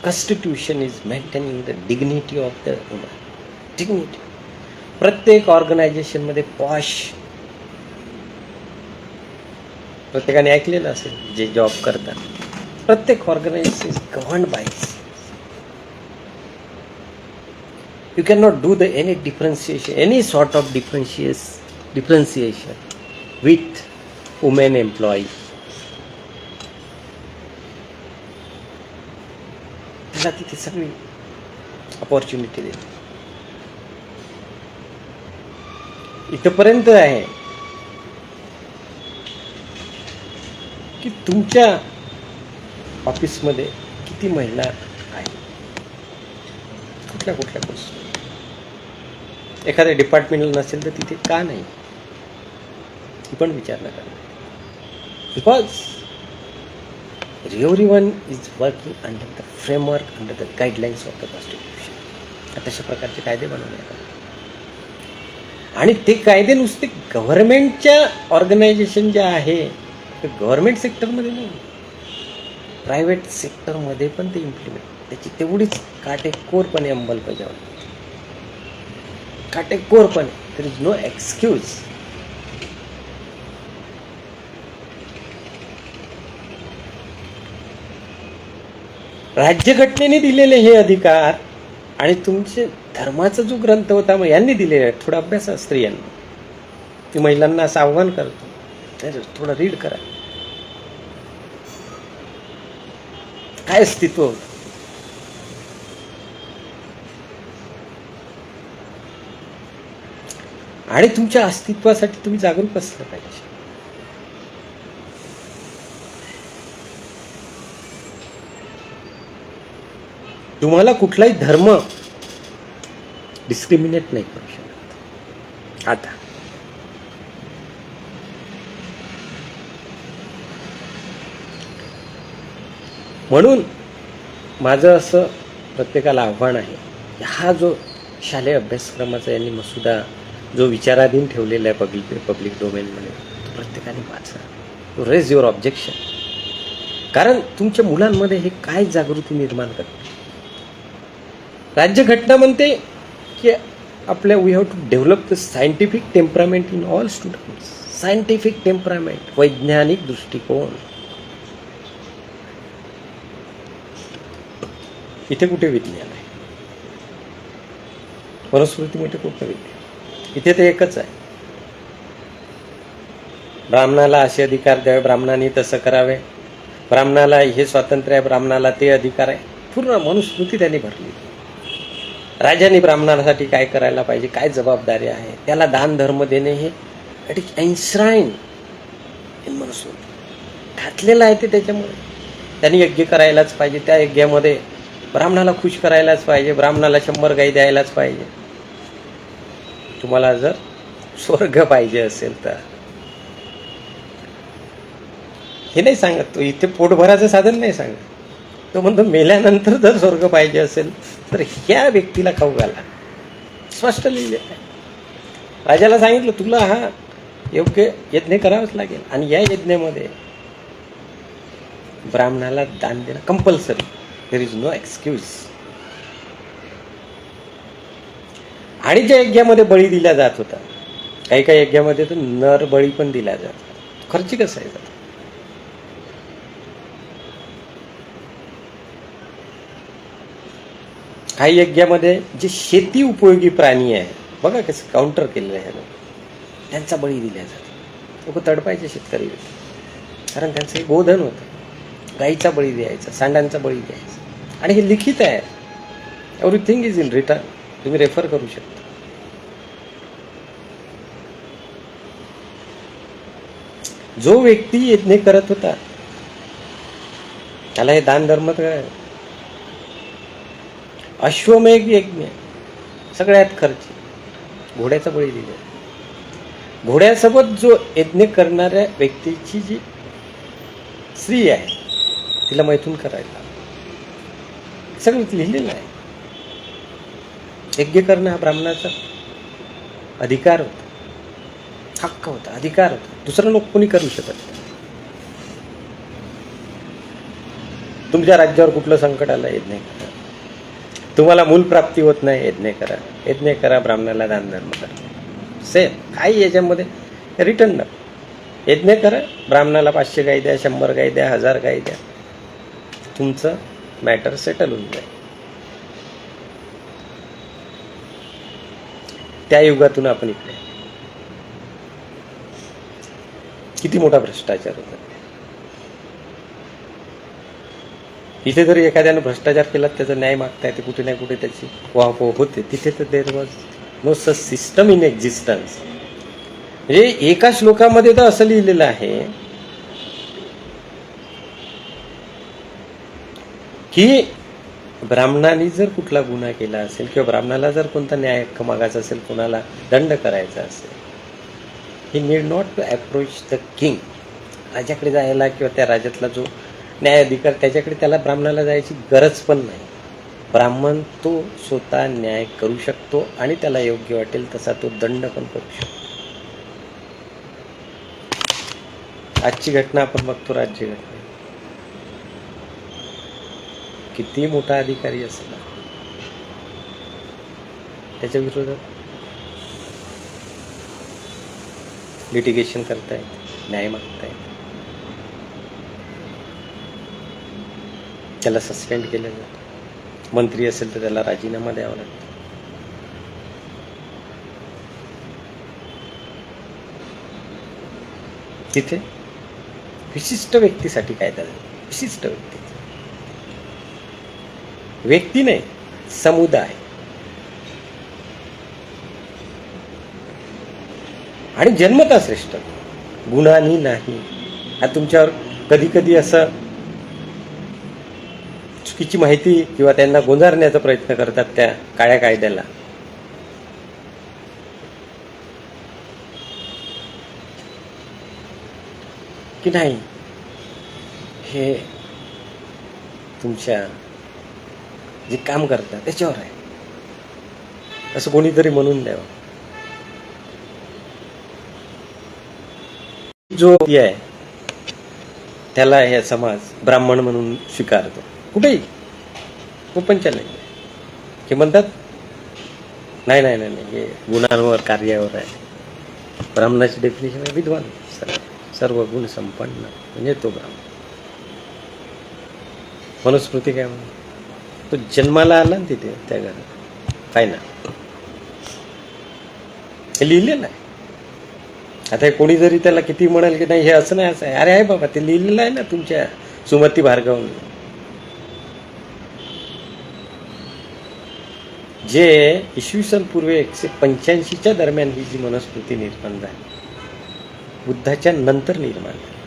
Constitution is maintaining the dignity of the woman. Dignity. प्रत्येक ऑर्गनायझेशन मध्ये पॉश, प्रत्येकाने ऐकलेलं असेल जे जॉब करतात, प्रत्येक organization is governed by. You can not do the any differentiation, any sort of differentiation with women employees. तिला तिथे सगळी अपॉर्च्युनिटी देते. इथपर्यंत आहे की तुमच्या ऑफिसमध्ये किती महिला आहेत, कुठल्या कुठल्या गोष्टी. एखाद्या डिपार्टमेंटला नसेल तर तिथे का नाही, ही पण विचारणा करा. Because everyone is working under the framework, under the guidelines of the constitution. तशा प्रकारचे कायदे बनवण्यात आले आणि ते कायदे नुसते गव्हर्नमेंटच्या ऑर्गनायझेशन जे आहे ते गव्हर्नमेंट सेक्टरमध्ये नाही, प्रायव्हेट सेक्टरमध्ये पण ते इम्प्लिमेंट, त्याची तेवढीच काटेकोरपणे अंमलबजावणी, काटेकोरपणे. There is no excuse. राज्यघटनेने दिलेले हे अधिकार आणि तुमचे धर्माचा जो ग्रंथ होता मग यांनी दिलेला आहे. थोडा अभ्यास स्त्रियांना, की महिलांना असं आव्हान करतो, थोडं रीड करा काय अस्तित्व होतं. आणि तुमच्या अस्तित्वासाठी तुम्ही जागरूक असलं पाहिजे. तुम्हाला कुठलाही धर्म डिस्क्रिमिनेट नाही करू शकत. आता म्हणून माझं असं प्रत्येकाला आव्हान आहे, हा जो शालेय अभ्यासक्रमाचा यांनी मसुदा जो विचाराधीन ठेवलेला आहे पब्लिक डोमेनमध्ये, तो प्रत्येकाने वाचा, तो रेज युअर ऑब्जेक्शन. कारण तुमच्या मुलांमध्ये हे काय जागृती निर्माण करते. राज्यघटना म्हणते की आपल्या we have to develop the scientific temperament in all students. Scientific temperament, वैज्ञानिक दृष्टिकोन. इथे कुठे विज्ञान आहे, वनस्पतीमध्ये कुठं विज्ञान. इथे ते एकच आहे, ब्राह्मणाला असे अधिकार द्यावे, ब्राह्मणाने तसं करावे, ब्राह्मणाला हे स्वातंत्र्य आहे, ब्राह्मणाला ते अधिकार आहे. पूर्ण मनुस्मृती त्यांनी भरली. राजाने ब्राह्मणासाठी काय करायला पाहिजे, काय जबाबदारी आहे, त्याला दान धर्म देणे, हे इट इज एन्श्राईन इन मनुस्मृती घातलेलं आहे. ते त्याच्यामुळे त्यांनी यज्ञ करायलाच पाहिजे, त्या यज्ञामध्ये ब्राह्मणाला खुश करायलाच पाहिजे, ब्राह्मणाला 100 गाई द्यायलाच पाहिजे. तुम्हाला जर स्वर्ग पाहिजे असेल तर हे नाही सांगत, तो इथे पोटभराचं साधन नाही सांगत. तो म्हणतो मेल्यानंतर जर स्वर्ग पाहिजे असेल तर ह्या व्यक्तीला खाऊ घाला. स्पष्ट लिहिले आहे. राजाला सांगितलं तुला हा योग्य यज्ञ करावाच लागेल आणि या यज्ञामध्ये ब्राह्मणाला दान देणं compulsory. There is no excuse. आणि ज्या यज्ञामध्ये बळी दिला जात होता, काही काही यज्ञामध्ये तर नर बळी पण दिला जात, खर्चिक असायचा. काही यज्ञामध्ये जे शेती उपयोगी प्राणी आहे बघा कसं काउंटर केलेलं आहे, त्यांचा बळी दिला जातो. लोक तडपायचे शेतकरी, कारण त्यांचं एक गोधन होतं. गाईचा बळी द्यायचा, सांडांचा बळी द्यायचा. आणि हे लिखित आहे, एव्हरीथिंग इज इन रिटर्न. तुम्ही रेफर करू शकता. जो व्यक्ती यज्ञ करत होता त्याला हे दान धर्म काय, अश्वमेघ यज्ञ सगळ्यात खर्ची, घोड्याचा बळी दिला. घोड्यासोबत जो यज्ञ करणाऱ्या व्यक्तीची जी स्त्री आहे तिला मैथून करायला सगळं लिहिलेलं आहे. यज्ञ करणं हा ब्राह्मणाचा अधिकार होता, हक्क होता, अधिकार होता. दुसरं लोक कोणी करू शकत नाही. तुमच्या राज्यावर कुठलं संकट आलं, यज्ञ करा. तुम्हाला मूल प्राप्ती होत नाही, यज्ञ करा. यज्ञ करा, ब्राह्मणाला दान धर्म करा. सेम काही याच्यामध्ये रिटर्न न. यज्ञ करा, ब्राह्मणाला 500 गाई द्या, 100 गाई द्या, 1000 गाई द्या. तुमचं मॅटर सेटल होऊन जाईल. त्या युगातून आपण इकडे किती मोठा भ्रष्टाचार होता. इथे जरी एखाद्यानं भ्रष्टाचार केला त्याचा न्याय मागता येते, कुठे ना कुठे त्याची वाहपोह होते. तिथे तर there was no such system in existence. म्हणजे एका श्लोकामध्ये तर असं लिहिलेलं आहे की ब्राह्मणाने जर कुठला गुन्हा केला असेल किंवा ब्राह्मणाला जर कोणता न्याय हक्क मागायचा असेल, कोणाला दंड करायचा असेल, he need not to approach the king. राजाकडे जायला किंवा त्या राजातला जो न्यायाधिकार त्याच्याकडे त्याला ब्राह्मणाला जायची गरज पण नाही. ब्राह्मण तो स्वतः न्याय करू शकतो आणि त्याला योग्य वाटेल तसा तो दंड पण करू शकतो. आजची घटना आपण बघतो, राज्य घटना. किती मोठा अधिकारी असला त्याच्या विरोधात लिटिगेशन करतायत, न्याय मागतायत, त्याला सस्पेंड केलं जातं. मंत्री असेल तर त्याला राजीनामा द्यावा लागतो. तिथे विशिष्ट व्यक्तीसाठी कायदा झाला. विशिष्ट व्यक्ती नाही, समुदाय. आणि जन्मता श्रेष्ठ, गुन्हानी नाही. हा तुमच्यावर कधी कधी असं चुकीची माहिती किंवा त्यांना गोंजारण्याचा प्रयत्न करतात त्या काळ्या कायद्याला. की नाही, हे तुमच्या जे काम करतात त्याच्यावर आहे, असं कोणीतरी म्हणून द्यावं. जो आहे त्याला हे समाज ब्राह्मण म्हणून स्वीकारतो. कुठेही ओपनच्या नाही. हे म्हणतात नाही नाही नाही हे गुणांवर, कार्यावर आहे. ब्राह्मणाची डेफिनेशन आहे विद्वान, सर्व गुण संपन्न म्हणजे तो ब्राह्मण. मनुस्मृती काय म्हणून तो जन्माला आला ना तिथे त्या घरात, काय ना हे लिहिलेलं आहे. आता हे कोणी जरी त्याला किती म्हणाल की नाही हे असं नाही असं आहे, अरे आहे बाबा, ते लिहिलेलं आहे ना तुमच्या सुमती भार्गवने. जे इसवी सन पूर्व 185 दरम्यान ही जी मनुस्मृती निर्माण झाली, बुद्धाच्या नंतर निर्माण झाली.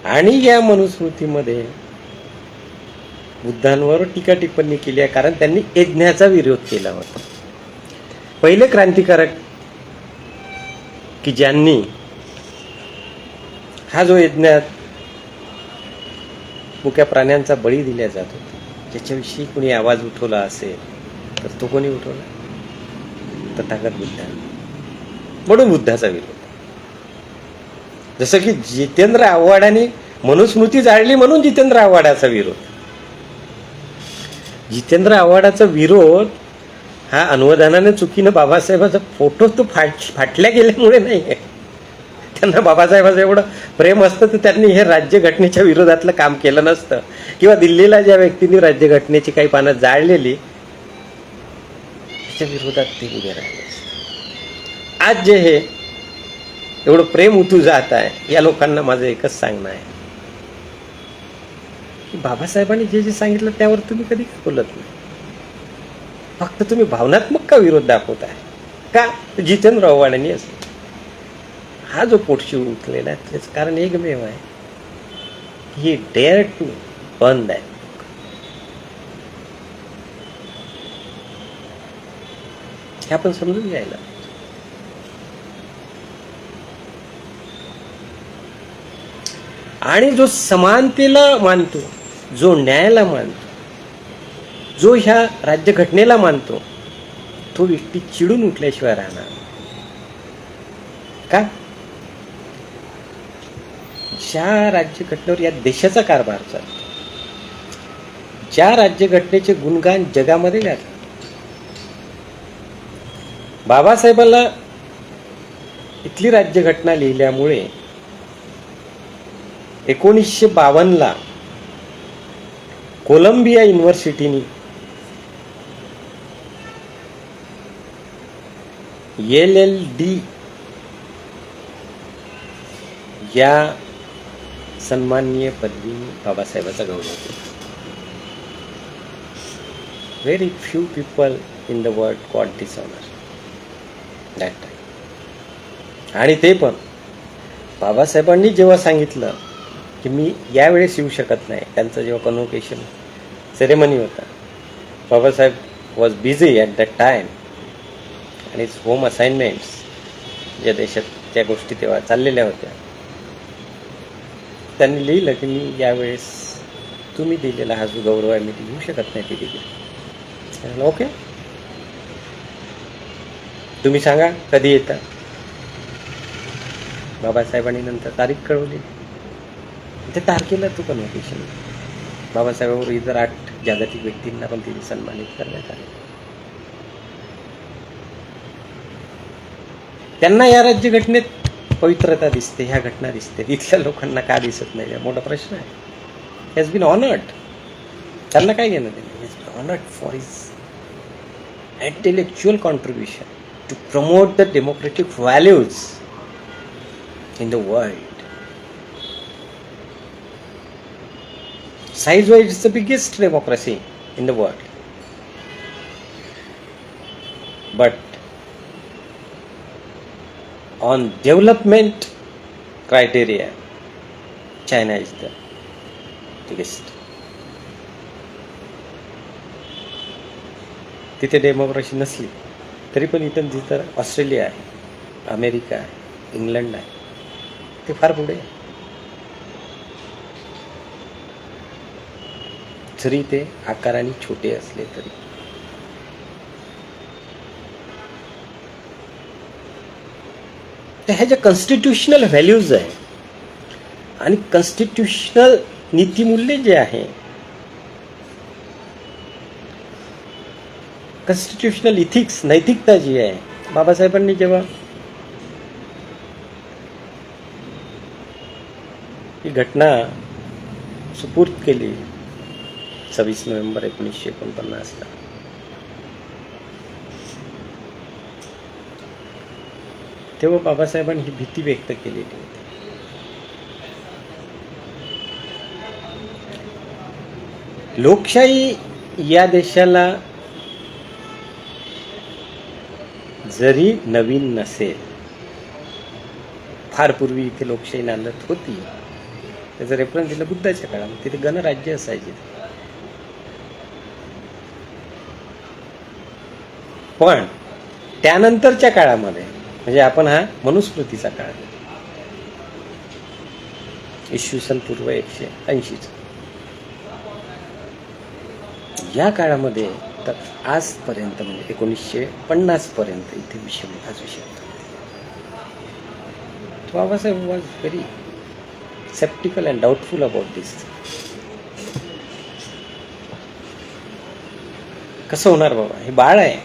आणि या मनुस्मृतीमध्ये बुद्धांवर टीका टिप्पणी केली आहे, कारण त्यांनी यज्ञाचा विरोध केला होता. पहिले क्रांतिकारक की ज्यांनी हा जो यज्ञात मुक्या प्राण्यांचा बळी दिला जात होता त्याच्याविषयी कोणी आवाज उठवला असेल तर तो कोणी उठवला? तथागत बुद्धांनी. म्हणून बुद्धाचा विरोध. जसं की जितेंद्र आव्हाडांनी मनुस्मृती जाळली म्हणून जितेंद्र आव्हाडाचा विरोध. जितेंद्र आव्हाडाचा विरोध हा अनुवादानाने चुकीनं बाबासाहेबांचा फोटो तो फाटल्या गेल्यामुळे नाही आहे. त्यांना बाबासाहेबांचं एवढं प्रेम असतं तर त्यांनी हे राज्यघटनेच्या विरोधातलं काम केलं नसतं, किंवा दिल्लीला ज्या व्यक्तींनी राज्यघटनेची काही पानं जाळलेली त्याच्या विरोधात ते उभे राहिले असते. आज जे हे एवढं प्रेम उतू जात आहे, या लोकांना माझं एकच सांगणं आहे की बाबासाहेबांनी जे जे सांगितलं त्यावर तुम्ही कधी बोलत नाही. फक्त तुम्ही भावनात्मक का विरोध दाखवताय का? जितेंद्र आव्हाडांनी असं हा जो पोटशी उठलेला आहे त्याचं कारण एकमेव आहे, ही डेअर टू बर्न दॅट. हे आपण समजून घ्यायला. आणि जो समानतेला मानतो, जो न्यायाला मानतो, जो ह्या राज्यघटनेला मानतो, तो व्यक्ती चिडून उठल्याशिवाय राहणार का? ज्या राज्यघटनेवर या देशाचा कारभार चालतो, ज्या राज्यघटनेचे गुणगान जगामध्ये गाजले, बाबासाहेबांना इथली राज्यघटना लिहिल्यामुळे 1952 कोलंबिया युनिव्हर्सिटीनी LLD या सन्माननीय पदवीने बाबासाहेबांचा गौरव केला. Very few people in the world got this honour that time. आणि ते पण बाबासाहेबांनी जेव्हा सांगितलं की मी यावेळेस येऊ शकत नाही. त्यांचं जेव्हा कन्व्होकेशन सेरेमनी होता, Babasaheb was busy at that time आणि इट्स होम असाइनमेंट्स, ज्या देशात त्या गोष्टी तेव्हा चाललेल्या होत्या. त्यांनी लिहिलं की मी यावेळेस तुम्ही दिलेला हा जो गौरव आहे मी येऊ शकत नाही तिथे. ओके, तुम्ही सांगा कधी येता. बाबासाहेबांनी नंतर तारीख कळवली. त्या तारखेला तो कन्व्होकेशन. बाबासाहेबांवर इतर 8 जागतिक व्यक्तींना पण तिथे सन्मानित करण्यात आले. त्यांना या राज्यघटनेत पवित्रता दिसते, ह्या घटना दिसते, इथल्या लोकांना का दिसत नाही, हा मोठा प्रश्न आहे. Has been honoured. त्यांना काय घेणं देणं. Has been honoured for his intellectual contribution to promote the democratic values in the world. Size-wise, it's the biggest democracy in the world. But on development criteria, China is the biggest. तिथे democracy नसली तरी पण इथं जिथं Australia आहे, America आहे, England आहे, ते फार पुढे. जरी ते आकाराने छोटे असले तरी. ह्या ज्या कॉन्स्टिट्यूशनल व्हॅल्यूज आहे आणि कॉन्स्टिट्यूशनल नीतिमूल्य जे आहे, कॉन्स्टिट्यूशनल इथिक्स, नैतिकता जी आहे, बाबासाहेबांनी जेव्हा ही घटना सुपूर्द केली 26 नोव्हेंबर 1949ला, तेव्हा बाबासाहेबांनी ही भीती व्यक्त केलेली होती. लोकशाही या देशाला जरी नवीन नसेल, फार पूर्वी इथे लोकशाही नांदत होती. त्याचा रेफरन्स दिला बुद्धाच्या काळात. तिथे गणराज्य असायचे. पण त्यानंतरच्या काळामध्ये, म्हणजे आपण हा मनुस्मृतीचा काळ, इसवी सन पूर्व 180, या काळामध्ये तर आजपर्यंत म्हणजे 1950 पर्यंत इथे विषमताच विषमता. Babasaheb was very skeptical and doubtful about this. कसं होणार बाबा, हे बाळ आहे.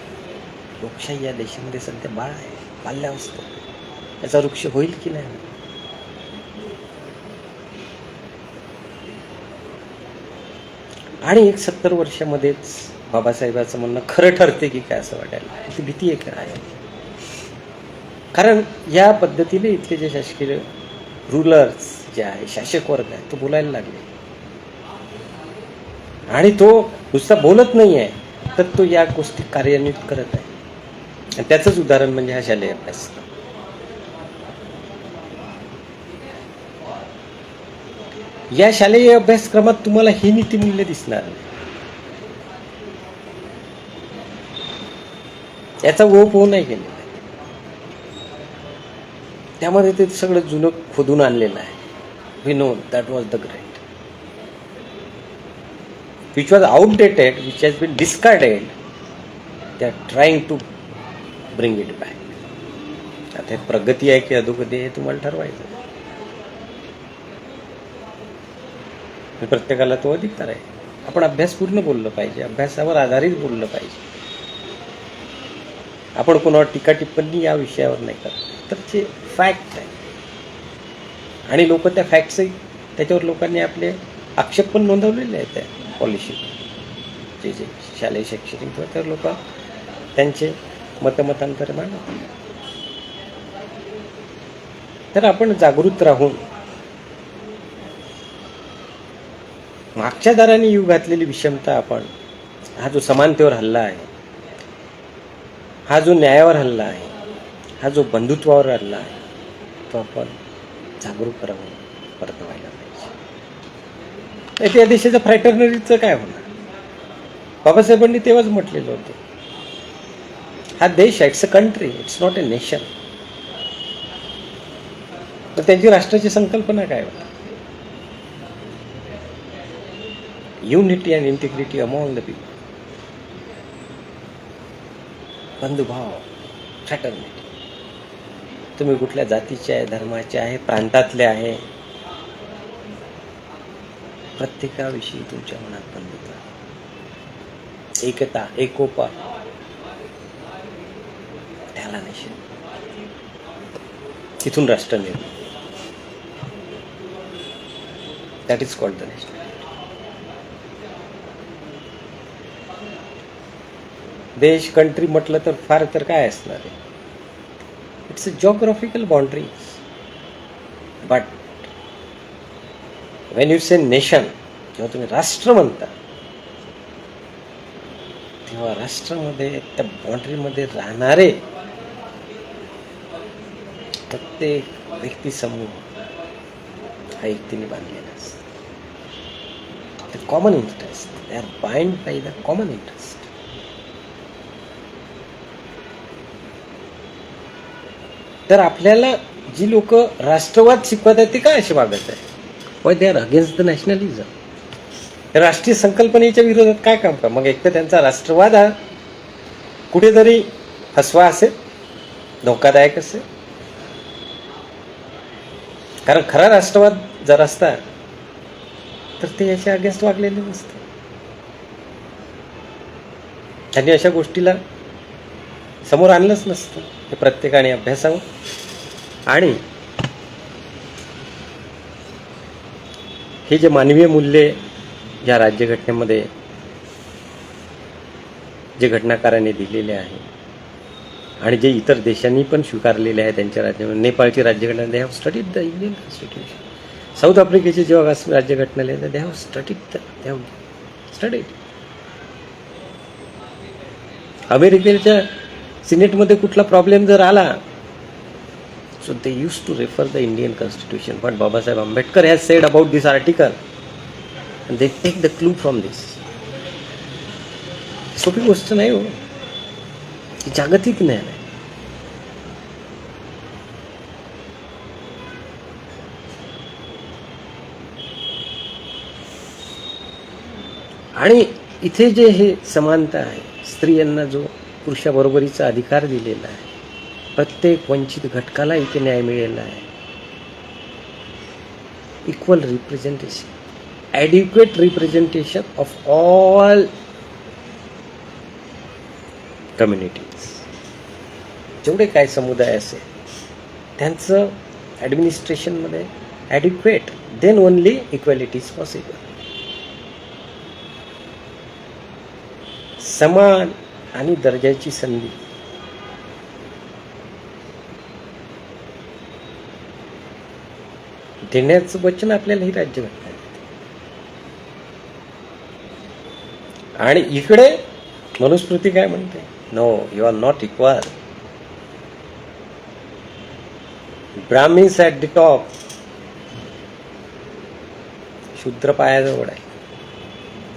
लोकशाही या देशामध्ये सध्या बाळ आहे, बाल्यावस्था. याचा वृक्ष होईल की नाही. आणि 70 वर्षामध्येच बाबासाहेबांचं म्हणणं खरं ठरते की काय असं वाटायला. ती भीती एक आहे. कारण या पद्धतीने इथले जे शासकीय रूलर्स जे आहे, शासक वर्ग आहे, तो बोलायला लागले. आणि तो नुसता बोलत नाही आहे, तर तो या गोष्टी कार्यान्वित करत आहे. आणि त्याचंच उदाहरण म्हणजे हा शालेय अभ्यासक्रम. या शालेय अभ्यासक्रमात तुम्हाला ही नीतिमूल्य दिसणार नाही. याचा ओप होऊ नाही केलेला. त्यामध्ये ते सगळं जुनं खोदून आणलेलं आहे. We know that was the great, which was outdated, which has been discarded. They are trying to bring it back. आता प्रगती आहे की अधोगती आहे तुम्हाला ठरवायचं. प्रत्येकाला तो अधिकार आहे. आपण अभ्यासपूर्ण बोललं पाहिजे, अभ्यासावर आधारित बोललं पाहिजे. आपण कोणावर टीका टिप्पणी या विषयावर नाही करत, तर ते फॅक्ट आहे. आणि लोक त्या फॅक्ट्सही, त्याच्यावर लोकांनी आपले आक्षेप पण नोंदवलेले आहेत. त्या पॉलिसी जे जे शालेय शैक्षणिक, तर लोक त्यांचे मतमतांतर मांडतात. तर आपण जागृत राहून मागच्या दाराने येऊ घातलेली विषमता, आपण हा जो समानतेवर हल्ला आहे, हा जो न्यायावर हल्ला आहे, हा जो बंधुत्वावर हल्ला आहे, तो आपण जागरूक राहून परतवायला पाहिजे. तर त्या देशाच्या फ्रॅटर्नरीचं काय होणार? बाबासाहेबांनी तेव्हाच म्हटलेलं होतं, हा देश it's a country, it's not a nation. तर त्यांची राष्ट्राची संकल्पना काय होती? Unity and integrity among the people, बंधुभाव, फ्रॅटर्निटी. तुम्ही कुठल्या जातीचे आहे, धर्माचे आहे, प्रांतातले आहे, प्रत्येकाविषयी तुमच्या मनात बंधुता, एकता, एकोपा, त्याला नेशन. तिथून राष्ट्र निर्माण. That is called the nation. देश, कंट्री म्हटलं तर फार तर काय असणार आहे? It's a geographical boundaries. But Wien you say nation, जेव्हा तुम्ही राष्ट्र म्हणता, तेव्हा राष्ट्रामध्ये त्या बाउंड्रीमध्ये राहणारे प्रत्येक व्यक्ती समूह हा एकतेने बांधलेला असतो. Common interest, they are bind by the common interest. तर आपल्याला जी लोक राष्ट्रवाद शिकवत आहेत ते काय असे वागत आहे? Y they are against the nationalism. राष्ट्रीय संकल्पनेच्या विरोधात काय काम करा? मग एक तर त्यांचा राष्ट्रवाद हा कुठेतरी फसवा असेल, धोकादायक असेल. कारण खरा राष्ट्रवाद जर असता तर ते याच्या अगेन्स्ट वागलेले नसते. त्यांनी अशा गोष्टीला समोर आणलंच नसतं. हे प्रत्येकाने अभ्यासावं. आणि हे जे मानवीय मूल्ये या राज्यघटनेमध्ये जे घटनाकारांनी दिलेले आहे आणि जे इतर देशांनी पण स्वीकारलेले आहे त्यांच्या राज्यामध्ये, नेपाळची राज्यघटना, they have studied the Indian constitution. South आफ्रिकेची जेव्हा राज्यघटना लिहिली, दे हॅव स्टडीड. अमेरिकेच्या सिनेटमध्ये कुठला प्रॉब्लेम जर आला, so they use to refer the Indian constitution. But Babasaheb Ambedkar has said about this article, they take the clue from this. सोपी गोष्ट नाही हो, जागतिक ज्ञान आहे. आणि इथे जे हे समानता आहे, स्त्रियांना जो पुरुषाबरोबरीचा अधिकार दिलेला आहे, प्रत्येक वंचित घटकाला इथे न्याय मिळालेला आहे. Equal representation, adequate representation of all communities. जेवढे काय समुदाय असेल त्यांचं ॲडमिनिस्ट्रेशनमध्ये adequate, then only equality is possible. समान आणि दर्जाची संधी देण्याचं वचन आपल्याला ही राज्यघटना देते. आणि इकडे मनुस्मृती काय म्हणते? No, you are not equal. Brahmins at the top, शूद्र पायाजवळ आहे.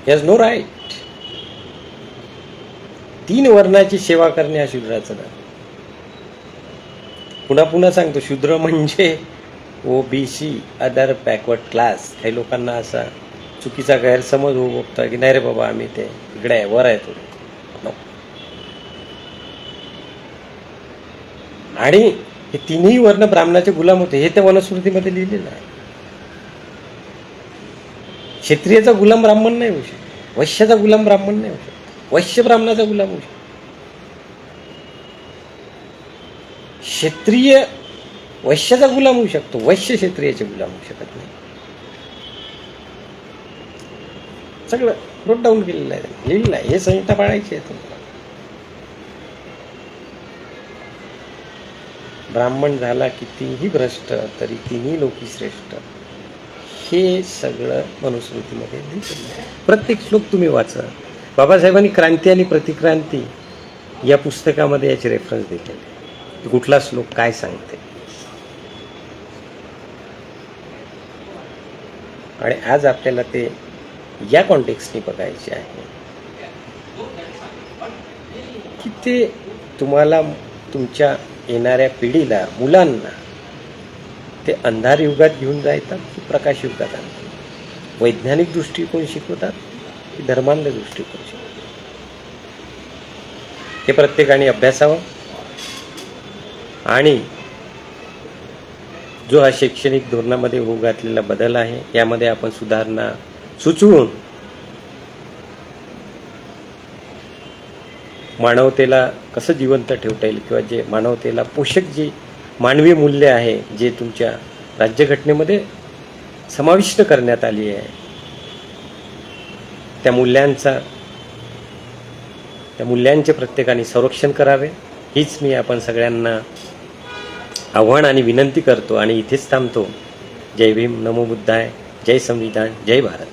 He has no right. 3 वर्णाची सेवा करणे हा शूद्राचं नाव. पुन्हा पुन्हा सांगतो, शूद्र म्हणजे OBC, अदर बॅकवर्ड क्लास. काही लोकांना असा चुकीचा गैरसमज होऊ बघता की नाही रे बाबा, आम्ही ते इकडे आहे, वर आहे थोडे. आणि हे 3ही वर्ण ब्राह्मणाचे गुलाम होते, हे त्या मनुस्मृतीमध्ये लिहिलेलं आहे. क्षत्रियाचा गुलाम ब्राह्मण नाही होऊ शकत, वैश्याचा गुलाम ब्राह्मण नाही होऊ शकत, वैश्य ब्राह्मणाचा गुलाम होऊ शकतो. क्षत्रिय वैश्याचा गुलाम होऊ शकतो, वैश्य क्षत्रियाचे गुलाम होऊ शकत नाही. सगळं नोट डाऊन केलेलं आहे, लिहिलेलं आहे. हे संहिता पाळायची आहे तुम्हाला. ब्राह्मण झाला कितीही भ्रष्ट तरी तिन्ही लोकी श्रेष्ठ, हे सगळं मनुस्मृतीमध्ये लिहिलेलं आहे. प्रत्येक श्लोक तुम्ही वाचा. बाबासाहेबांनी क्रांती आणि प्रतिक्रांती या पुस्तकामध्ये याचे रेफरन्स दिलेले. कुठला श्लोक काय सांगते. आणि आज आपल्याला ते या कॉन्टेक्स्टने बघायचे आहे की ते तुम्हाला तुमच्या येणाऱ्या पिढीला, मुलांना ते अंधार युगात घेऊन जातात की प्रकाश युगात आणतात, वैज्ञानिक दृष्टिकोन शिकवतात की धर्मांध दृष्टिकोन शिकवतात, हे प्रत्येकाने अभ्यासावं. आणि जो हा शैक्षणिक धोरणामध्ये होऊ घातलेला बदल आहे यामध्ये आपण सुधारणा सुचवून मानवतेला कसं जिवंत ठेवता येईल किंवा जे मानवतेला पोषक जी मानवी मूल्य आहे जे तुमच्या राज्यघटनेमध्ये समाविष्ट करण्यात आली आहे त्या मूल्यांचे प्रत्येकाने संरक्षण करावे, हीच मी आपण सगळ्यांना आव्हान आणि विनंती करतो आणि इथेच थांबतो. जय भीम, नमो बुद्धाय, जय संविधान, जय भारत.